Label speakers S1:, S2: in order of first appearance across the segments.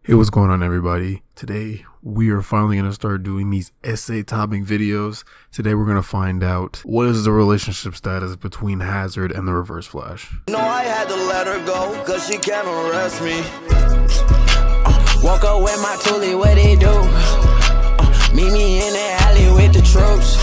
S1: Hey, what's going on, everybody? Today we are finally going to start doing these essay topping videos. Today we're going to find out what is the relationship status between Hazard and the Reverse Flash.
S2: No, I had to let her go, cause she can't arrest me. Walk up with my toolie, what they do? Meet me in the alley with the troops.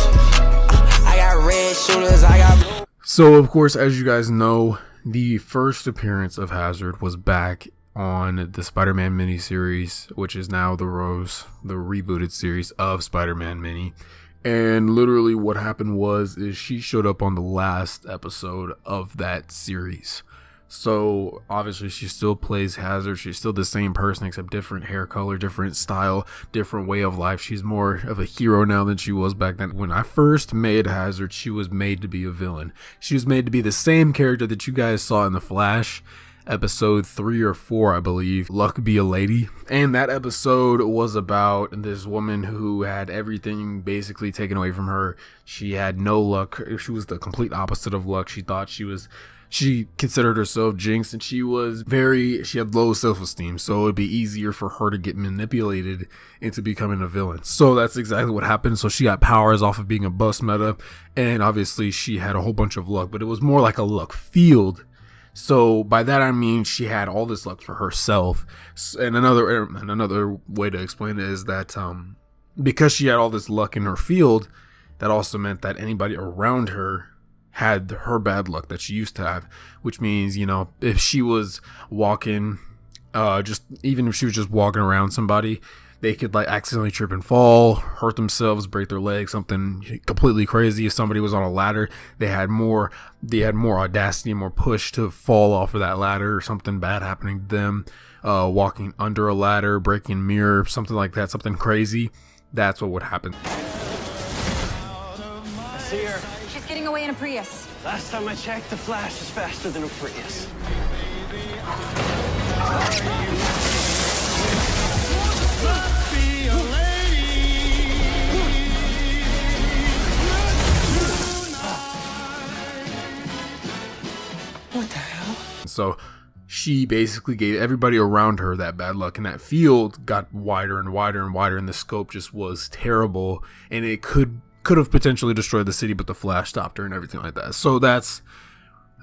S2: I got red shooters, I got blue.
S1: So, of course, as you guys know, the first appearance of Hazard was back on the Spider-Man miniseries, which is now the rebooted series of Spider-Man mini. And literally what happened is she showed up on the last episode of that series. So obviously she still plays Hazard. She's still the same person except different hair color, different style, different way of life. She's more of a hero now than she was back then. When I first made Hazard, she was made to be a villain. She was made to be the same character that you guys saw in The Flash. Episode 3 or 4, I believe, Luck Be a Lady. And that episode was about this woman who had everything basically taken away from her. She had no luck. She was the complete opposite of luck. She considered herself jinxed, and she had low self-esteem, so it'd be easier for her to get manipulated into becoming a villain. So that's exactly what happened. So she got powers off of being a bus meta, and obviously she had a whole bunch of luck, but it was more like a luck field. So by that I mean she had all this luck for herself. And another way to explain it is that because she had all this luck in her field, that also meant that anybody around her had her bad luck that she used to have. Which means, you know, if she was walking, even if she was just walking around somebody, they could like accidentally trip and fall, hurt themselves, break their leg, something completely crazy. If somebody was on a ladder, they had more audacity, more push to fall off of that ladder, or something bad happening to them. Walking under a ladder, breaking a mirror, something like that, something crazy. That's what would happen.
S3: I see her.
S4: She's getting away in a Prius.
S3: Last time I checked, the Flash is faster than a Prius. What the hell?
S1: So she basically gave everybody around her that bad luck, and that field got wider and wider and wider, and the scope just was terrible, and it could have potentially destroyed the city, but the Flash stopped her and everything like that. So that's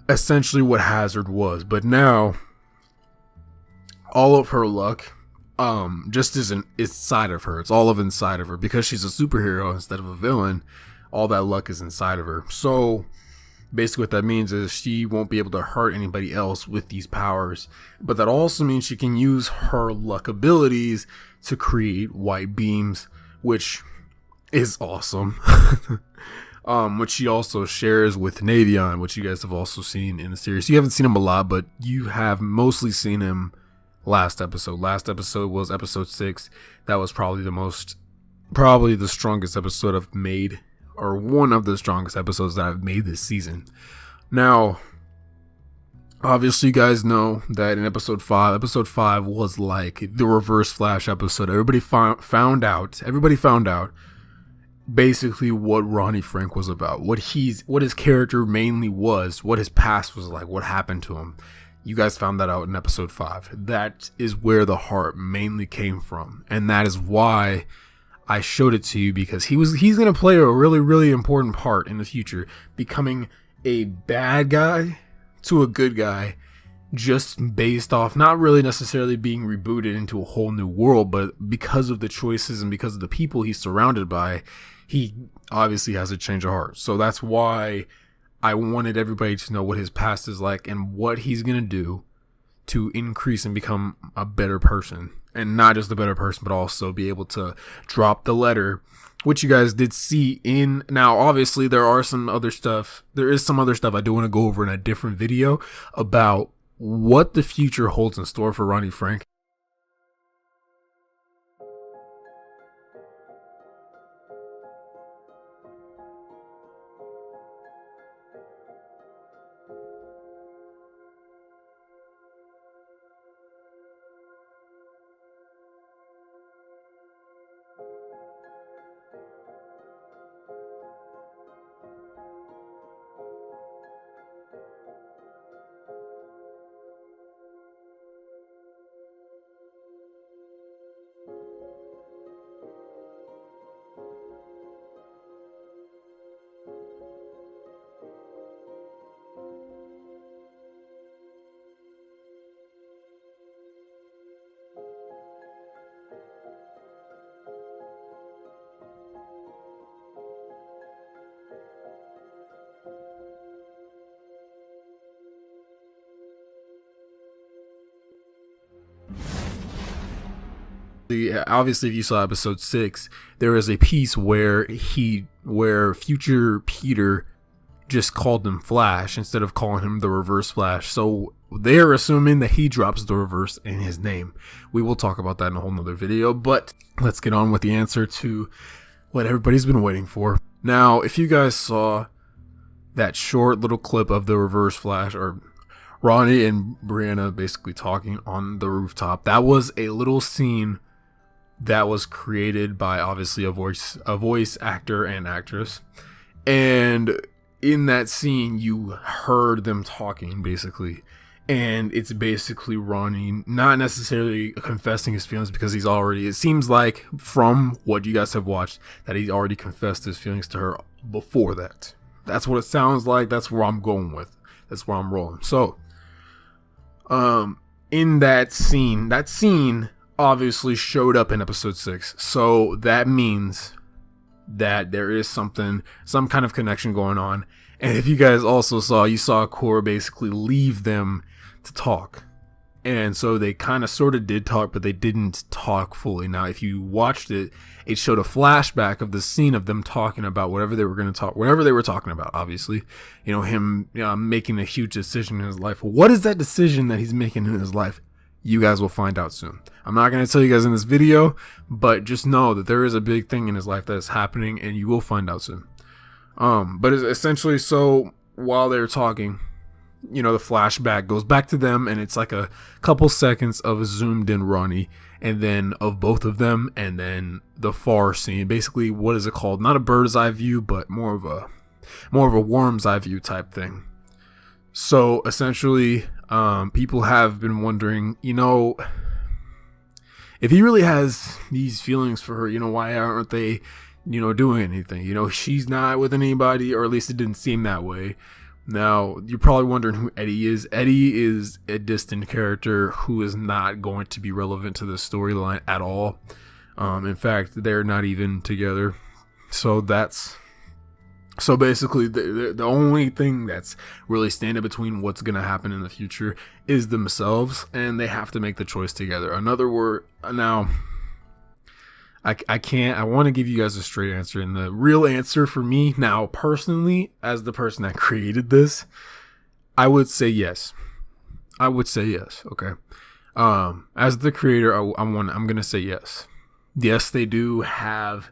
S1: essentially what Hazard was. But now all of her luck just isn't inside of her. It's all of inside of her, because she's a superhero instead of a villain. All that luck is inside of her. So basically what that means is she won't be able to hurt anybody else with these powers, but that also means she can use her luck abilities to create white beams, which is awesome. Which she also shares with Navion, which you guys have also seen in the series. You haven't seen him a lot, but you have mostly seen him last episode. Last episode was episode 6. That was probably the strongest episode I've made, or one of the strongest episodes that I've made this season. Now, obviously you guys know that in episode 5 was like the Reverse Flash episode. Everybody found out basically what Ronnie Frank was about, what his character mainly was, what his past was like, what happened to him. You guys found that out in episode 5. That is where the heart mainly came from, and that is why I showed it to you, because he's going to play a really, really important part in the future, becoming a bad guy to a good guy, just based off not really necessarily being rebooted into a whole new world, but because of the choices and because of the people he's surrounded by, he obviously has a change of heart. So that's why I wanted everybody to know what his past is like and what he's going to do to increase and become a better person. And not just a better person, but also be able to drop the letter, which you guys did see in. Now, obviously, there is some other stuff I do want to go over in a different video about what the future holds in store for Ronnie Frank. Obviously, if you saw episode 6, there is a piece where future Peter just called him Flash instead of calling him the Reverse Flash. So they're assuming that he drops the reverse in his name. We will talk about that in a whole nother video, but let's get on with the answer to what everybody's been waiting for. Now, if you guys saw that short little clip of the Reverse Flash, or Ronnie and Brianna basically talking on the rooftop, that was a little scene that was created by obviously a voice actor and actress. And in that scene, you heard them talking basically. And it's basically Ronnie not necessarily confessing his feelings, because he's already, it seems like from what you guys have watched, that he's already confessed his feelings to her before that. That's what it sounds like. That's where I'm going with. That's where I'm rolling. So, in that scene obviously showed up in episode 6. So that means that there is some kind of connection going on. And if you guys also saw, you saw Cora basically leave them to talk. And so they kind of sort of did talk, but they didn't talk fully. Now, if you watched it, it showed a flashback of the scene of them talking about whatever they were going to talk, whatever they were talking about, obviously. You know, him making a huge decision in his life. What is that decision that he's making in his life? You guys will find out soon. I'm not going to tell you guys in this video, but just know that there is a big thing in his life that is happening, and you will find out soon. But it's essentially, so while they're talking, you know, the flashback goes back to them, and it's like a couple seconds of a zoomed in Ronnie, and then of both of them, and then the far scene. Basically, what is it called? Not a bird's eye view, but more of a worm's eye view type thing. So essentially, people have been wondering, you know, if he really has these feelings for her, you know, why aren't they, you know, doing anything? You know, she's not with anybody, or at least it didn't seem that way. Now, you're probably wondering who Eddie is. Eddie is a distant character who is not going to be relevant to the storyline at all. In fact, they're not even together. So basically, the only thing that's really standing between what's going to happen in the future is themselves, and they have to make the choice together. Another word, now, I want to give you guys a straight answer, and the real answer for me now, personally, as the person that created this, I would say yes. Okay. As the creator, I'm going to say yes. Yes, they do have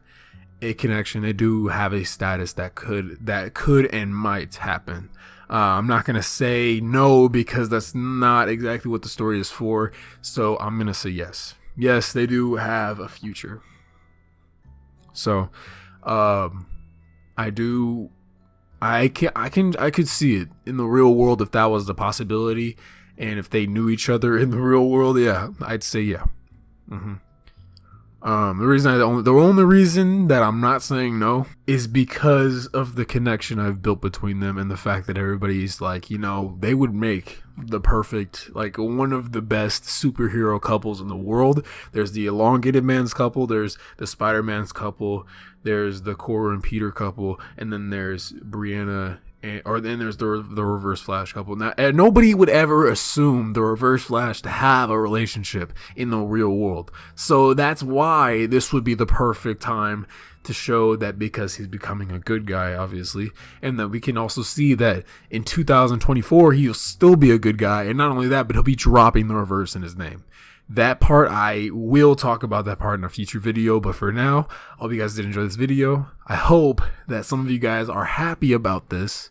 S1: a connection. They do have a status that could and might happen. I'm not going to say no, because that's not exactly what the story is for. So I'm going to say yes. Yes, they do have a future. So, I could see it in the real world if that was the possibility, and if they knew each other in the real world, yeah, I'd say yeah. The only reason that I'm not saying no is because of the connection I've built between them, and the fact that everybody's like, you know, they would make the perfect, like, one of the best superhero couples in the world. There's the Elongated Man's couple, there's the Spider-Man's couple, there's the Cora and Peter couple, and then there's Brianna, then there's the Reverse Flash couple. Now, nobody would ever assume the Reverse Flash to have a relationship in the real world. So that's why this would be the perfect time to show that, because he's becoming a good guy, obviously, and that we can also see that in 2024 he'll still be a good guy, and not only that, but he'll be dropping the reverse in his name. That part, I will talk about that part in a future video, but for now, I hope you guys did enjoy this video. I hope that some of you guys are happy about this,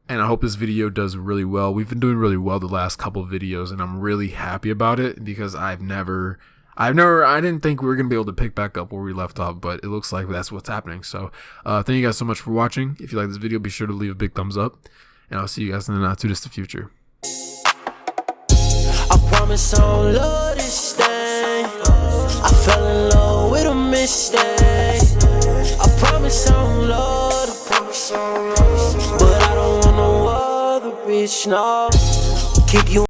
S1: and I hope this video does really well. We've been doing really well the last couple of videos, and I'm really happy about it, because I didn't think we were going to be able to pick back up where we left off, but it looks like that's what's happening. So, thank you guys so much for watching. If you like this video, be sure to leave a big thumbs up, and I'll see you guys in the not too distant future.
S2: I promise I don't love this thing. I fell in love with a mistake. I promise I don't love the but I don't want no other bitch, no. Keep you